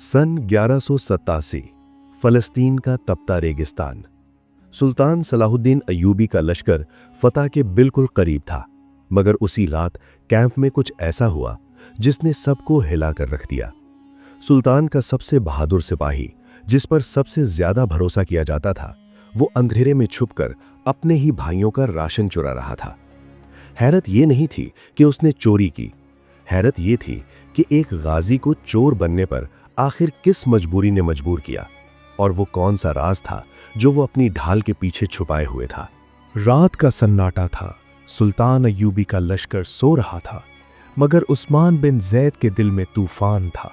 सन 1187 फलस्तीन का तपता रेगिस्तान। सुल्तान सलाहुद्दीन अय्यूबी का लश्कर फतह के बिल्कुल करीब था, मगर उसी रात कैंप में कुछ ऐसा हुआ जिसने सबको हिलाकर रख दिया। सुल्तान का सबसे बहादुर सिपाही, जिस पर सबसे ज्यादा भरोसा किया जाता था, वो अंधेरे में छुपकर अपने ही भाइयों का राशन चुरा रहा था। हैरत ये नहीं थी कि उसने चोरी की, हैरत ये थी कि एक गाजी को चोर बनने पर आखिर किस मजबूरी ने मजबूर किया, और वो कौन सा राज था जो वो अपनी ढाल के पीछे छुपाए हुए था। रात का सन्नाटा था। सुल्तान अय्यूबी का लश्कर सो रहा था, मगर उस्मान बिन जैद के दिल में तूफान था।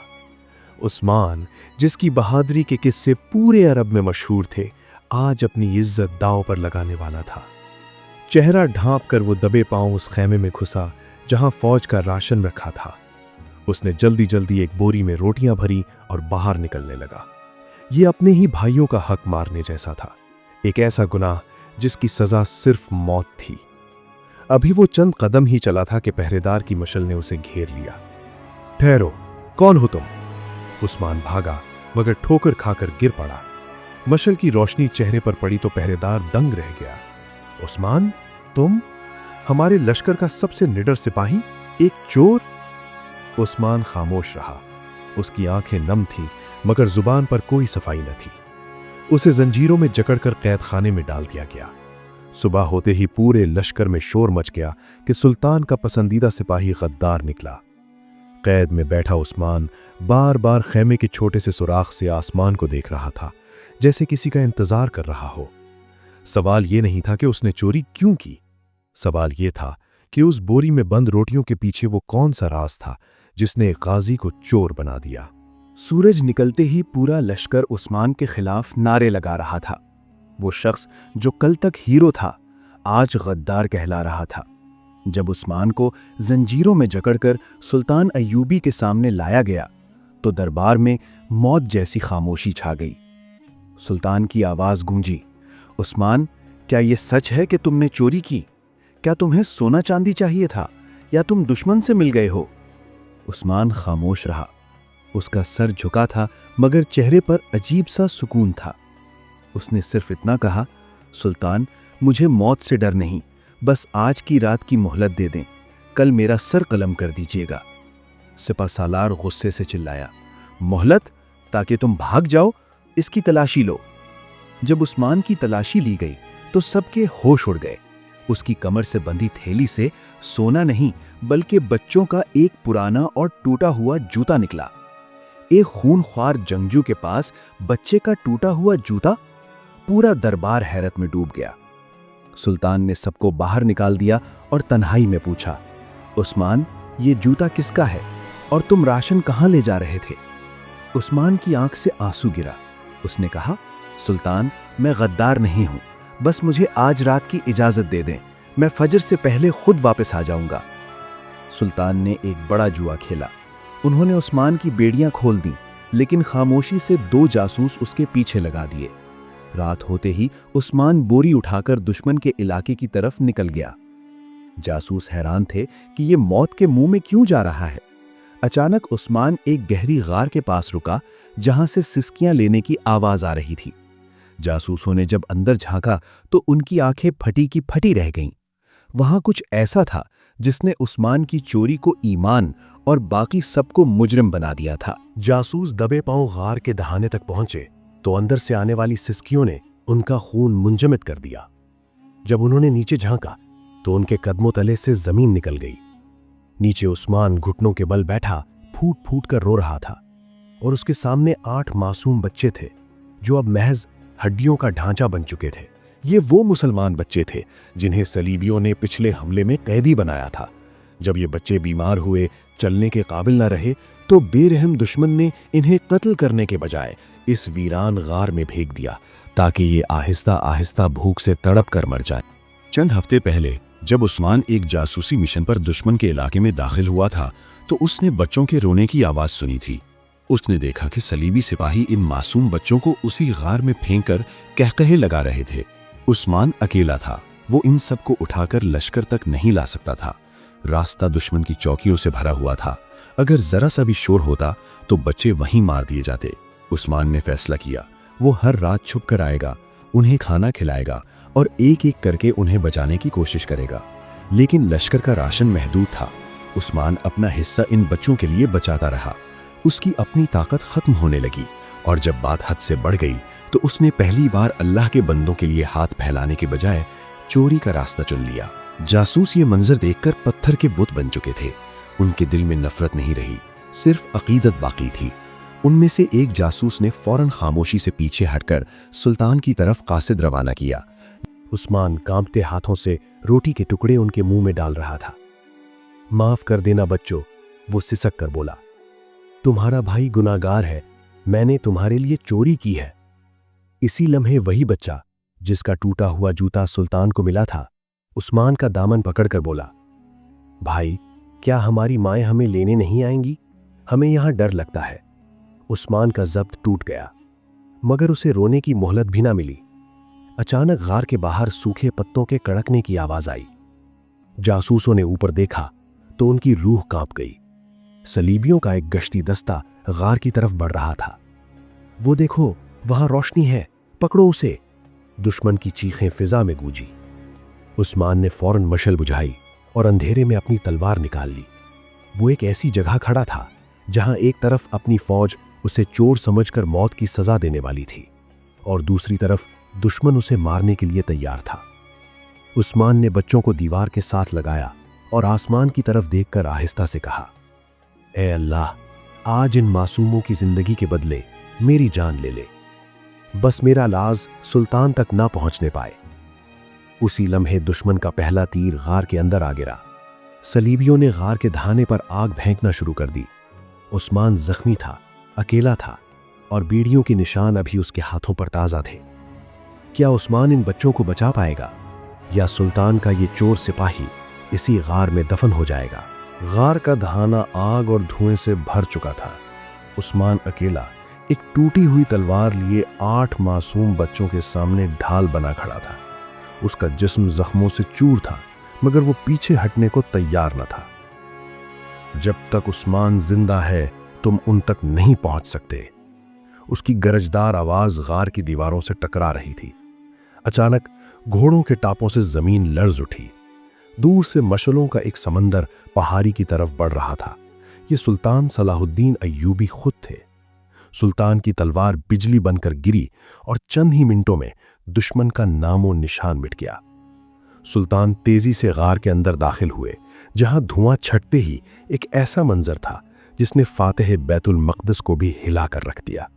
उस्मान, जिसकी बहादुरी के किस्से पूरे अरब में मशहूर थे, आज अपनी इज्जत दांव पर लगाने वाला था। चेहरा ढांप कर वो दबे पांव उस खैमे में घुसा जहां फौज का राशन रखा था। उसने जल्दी जल्दी एक बोरी में रोटियां भरी और बाहर निकलने लगा। ये अपने ही भाइयों का हक मारने जैसा था, एक ऐसा गुनाह जिसकी सजा सिर्फ मौत थी। अभी वो चंद कदम ही चला था कि पहरेदार की मशल ने उसे घेर लिया। ठहरो, कौन हो तुम? उस्मान भागा, मगर ठोकर खाकर गिर पड़ा। मशल की रोशनी चेहरे पर पड़ी तो पहरेदार दंग रह गया। उस्मान, तुम? हमारे लश्कर का सबसे निडर सिपाही, एक चोर? उस्मान खामोश रहा। उसकी आंखें नम थीं, मगर जुबान पर कोई सफाई न थी। उसे जंजीरों में जकड़कर कैद खाने में डाल दिया गया। सुबह होते ही पूरे लश्कर में शोर मच गया कि सुल्तान का पसंदीदा सिपाही गद्दार निकला। कैद में बैठा उस्मान बार बार खैमे के छोटे से सुराख से आसमान को देख रहा था, जैसे किसी का इंतजार कर रहा हो। सवाल ये नहीं था कि उसने चोरी क्यों की, सवाल ये था कि उस बोरी में बंद रोटियों के पीछे वो कौन सा राज था जिसने एक गाजी को चोर बना दिया। सूरज निकलते ही पूरा लश्कर उस्मान के खिलाफ नारे लगा रहा था। वो शख्स जो कल तक हीरो था, आज गद्दार कहला रहा था। जब उस्मान को जंजीरों में जकड़कर सुल्तान अय्यूबी के सामने लाया गया तो दरबार में मौत जैसी खामोशी छा गई। सुल्तान की आवाज गूंजी, उस्मान, क्या ये सच है कि तुमने चोरी की? क्या तुम्हें सोना चांदी चाहिए था, या तुम दुश्मन से मिल गए हो? उस्मान खामोश रहा। उसका सर झुका था, मगर चेहरे पर अजीब सा सुकून था। उसने सिर्फ इतना कहा, सुल्तान, मुझे मौत से डर नहीं, बस आज की रात की मोहलत दे दें, कल मेरा सर कलम कर दीजिएगा। सिपा सालार गुस्से से चिल्लाया, मोहलत? ताकि तुम भाग जाओ? इसकी तलाशी लो। जब उस्मान की तलाशी ली गई तो सबके होश उड़ गए। उसकी कमर से बंधी थैली से सोना नहीं, बल्कि बच्चों का एक पुराना और टूटा हुआ जूता निकला। एक खूनख्वार जंगजू के पास बच्चे का टूटा हुआ जूता? पूरा दरबार हैरत में डूब गया। सुल्तान ने सबको बाहर निकाल दिया और तन्हाई में पूछा, उस्मान, ये जूता किसका है और तुम राशन कहां ले जा रहे थे? उस्मान की आंख से आंसू गिरा। उसने कहा, सुल्तान, मैं गद्दार नहीं हूं, बस मुझे आज रात की इजाजत दे दें, मैं फजर से पहले खुद वापस आ जाऊंगा। सुल्तान ने एक बड़ा जुआ खेला। उन्होंने उस्मान की बेड़ियां खोल दी, लेकिन खामोशी से 2 जासूस उसके पीछे लगा दिए। रात होते ही उस्मान बोरी उठाकर दुश्मन के इलाके की तरफ निकल गया। जासूस हैरान थे कि ये मौत के मुंह में क्यों जा रहा है। अचानक उस्मान एक गहरी गार के पास रुका, जहां से सिसकियां लेने की आवाज आ रही थी। जासूसों ने जब अंदर झांका तो उनकी आंखें फटी की फटी रह गईं। वहां कुछ ऐसा था जिसने उस्मान की चोरी को ईमान और बाकी सबको मुजरिम बना दिया था। जासूस दबे पांव गार के दहाने तक पहुंचे तो अंदर से आने वाली सिसकियों ने उनका खून मुंजमद कर दिया। जब उन्होंने नीचे झांका तो उनके कदमों तले से जमीन निकल गई। नीचे उस्मान घुटनों के बल बैठा फूट फूट कर रो रहा था, और उसके सामने 8 मासूम बच्चे थे जो अब महज हड्डियों का ढांचा बन चुके थे। ये वो मुसलमान बच्चे थे जिन्हें सलीबियों ने पिछले हमले में कैदी बनाया था। जब ये बच्चे बीमार हुए, चलने के काबिल न रहे, तो बेरहम दुश्मन ने इन्हें कत्ल करने के बजाय इस वीरान गार में फेंक दिया, ताकि ये आहिस्ता आहिस्ता भूख से तड़प कर मर जाए। चंद हफ्ते पहले जब उस्मान एक जासूसी मिशन पर दुश्मन के इलाके में दाखिल हुआ था, तो उसने बच्चों के रोने की आवाज सुनी थी। उसने देखा कि सलीबी सिपाही इन मासूम बच्चों को उसी गार में फेंककर कहकहे लगा रहे थे। उस्मान अकेला था, वो इन सबको उठाकर लश्कर तक नहीं ला सकता था। रास्ता दुश्मन की चौकियों से भरा हुआ था। अगर जरा सा भी शोर होता तो बच्चे वहीं मार दिए जाते। उस्मान ने फैसला किया, वो हर रात छुप कर आएगा, उन्हें खाना खिलाएगा और एक एक करके उन्हें बचाने की कोशिश करेगा। लेकिन लश्कर का राशन महदूद था। उस्मान अपना हिस्सा इन बच्चों के लिए बचाता रहा। उसकी अपनी ताकत खत्म होने लगी और जब बात हद से बढ़ गई तो उसने पहली बार अल्लाह के बंदों के लिए हाथ फैलाने के बजाय चोरी का रास्ता चुन लिया। जासूस ये मंजर देखकर पत्थर के बुत बन चुके थे। उनके दिल में नफरत नहीं रही, सिर्फ अकीदत बाकी थी। उनमें से एक जासूस ने फौरन खामोशी से पीछे हटकर सुल्तान की तरफ कासिद रवाना किया। उस्मान कांपते हाथों से रोटी के टुकड़े उनके मुंह में डाल रहा था। माफ कर देना बच्चों, वो सिसक कर बोला। तुम्हारा भाई गुनाहगार है, मैंने तुम्हारे लिए चोरी की है। इसी लम्हे वही बच्चा जिसका टूटा हुआ जूता सुल्तान को मिला था, उस्मान का दामन पकड़कर बोला, भाई क्या हमारी माएं हमें लेने नहीं आएंगी? हमें यहां डर लगता है। उस्मान का जब्त टूट गया, मगर उसे रोने की मोहलत भी ना मिली। अचानक गार के बाहर सूखे पत्तों के कड़कने की आवाज आई। जासूसों ने ऊपर देखा तो उनकी रूह कांप गई। सलीबियों का एक गश्ती दस्ता गार की तरफ बढ़ रहा था। वो देखो, वहां रोशनी है, पकड़ो उसे। दुश्मन की चीखें फिजा में गूंजी। उस्मान ने फौरन मशल बुझाई और अंधेरे में अपनी तलवार निकाल ली। वो एक ऐसी जगह खड़ा था जहां एक तरफ अपनी फौज उसे चोर समझकर मौत की सजा देने वाली थी और दूसरी तरफ दुश्मन उसे मारने के लिए तैयार था। उस्मान ने बच्चों को दीवार के साथ लगाया और आसमान की तरफ देखकर आहिस्ता से कहा, ए अल्लाह, आज इन मासूमों की जिंदगी के बदले मेरी जान ले ले। बस मेरा लाज सुल्तान तक ना पहुंचने पाए। उसी लम्हे दुश्मन का पहला तीर गार के अंदर आ गिरा। सलीबियों ने गार के धाने पर आग फेंकना शुरू कर दी। उस्मान जख्मी था, अकेला था और बीड़ियों के निशान अभी उसके हाथों पर ताजा थे। क्या उस्मान इन बच्चों को बचा पाएगा या सुल्तान का ये चोर सिपाही इसी गार में दफन हो जाएगा? गार का धाना आग और धुएं से भर चुका था। उस्मान अकेला एक टूटी हुई तलवार लिए 8 मासूम बच्चों के सामने ढाल बना खड़ा था। उसका जिस्म जख्मों से चूर था, मगर वो पीछे हटने को तैयार न था। जब तक उस्मान जिंदा है तुम उन तक नहीं पहुंच सकते। उसकी गरजदार आवाज गार की दीवारों से टकरा रही थी। अचानक घोड़ों के टापों से जमीन लर्ज उठी। दूर से मशलों का एक समंदर पहाड़ी की तरफ बढ़ रहा था। ये सुल्तान सलाहुद्दीन अय्यूबी खुद थे। सुल्तान की तलवार बिजली बनकर गिरी और चंद ही मिनटों में दुश्मन का नामो निशान मिट गया। सुल्तान तेजी से गार के अंदर दाखिल हुए, जहां धुआं छटते ही एक ऐसा मंजर था जिसने फातिह बैतुल मक़दिस को भी हिलाकर रख दिया।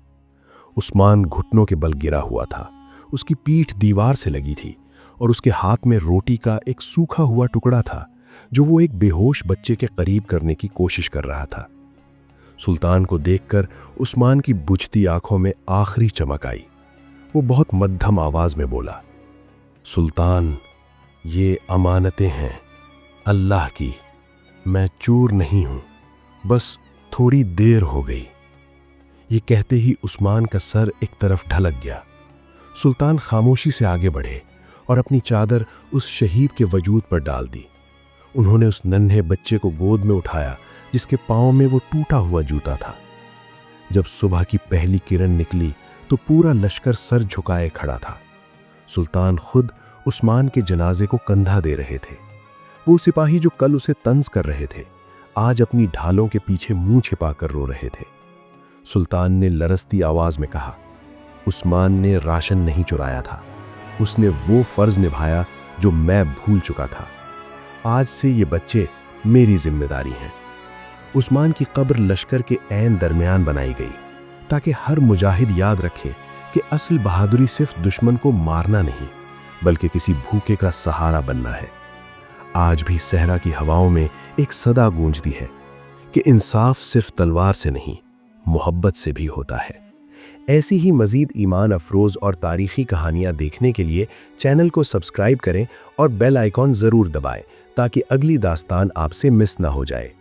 उस्मान घुटनों के बल गिरा हुआ था। उसकी पीठ दीवार से लगी थी और उसके हाथ में रोटी का एक सूखा हुआ टुकड़ा था जो वो एक बेहोश बच्चे के करीब करने की कोशिश कर रहा था। सुल्तान को देखकर उस्मान की बुझती आंखों में आखिरी चमक आई। वो बहुत मध्यम आवाज में बोला, सुल्तान, ये अमानतें हैं अल्लाह की। मैं चोर नहीं हूं, बस थोड़ी देर हो गई। ये कहते ही उस्मान का सर एक तरफ ढलक गया। सुल्तान खामोशी से आगे बढ़े और अपनी चादर उस शहीद के वजूद पर डाल दी। उन्होंने उस नन्हे बच्चे को गोद में उठाया जिसके पांव में वो टूटा हुआ जूता था। जब सुबह की पहली किरण निकली तो पूरा लश्कर सर झुकाए खड़ा था। सुल्तान खुद उस्मान के जनाजे को कंधा दे रहे थे। वो सिपाही जो कल उसे तंज कर रहे थे, आज अपनी ढालों के पीछे मुंह छिपाकर रो रहे थे। सुल्तान ने लरसती आवाज में कहा, उस्मान ने राशन नहीं चुराया था, उसने वो फर्ज निभाया जो मैं भूल चुका था। आज से ये बच्चे मेरी जिम्मेदारी हैं। उस्मान की कब्र लश्कर के ऐन दरमियान बनाई गई ताकि हर मुजाहिद याद रखे कि असल बहादुरी सिर्फ दुश्मन को मारना नहीं बल्कि किसी भूखे का सहारा बनना है। आज भी सहरा की हवाओं में एक सदा गूंजती है कि इंसाफ सिर्फ तलवार से नहीं, मोहब्बत से भी होता है। ऐसी ही मज़ीद ईमान अफरोज़ और तारीख़ी कहानियाँ देखने के लिए चैनल को सब्सक्राइब करें और बेल आइकॉन ज़रूर दबाएं ताकि अगली दास्तान आपसे मिस ना हो जाए।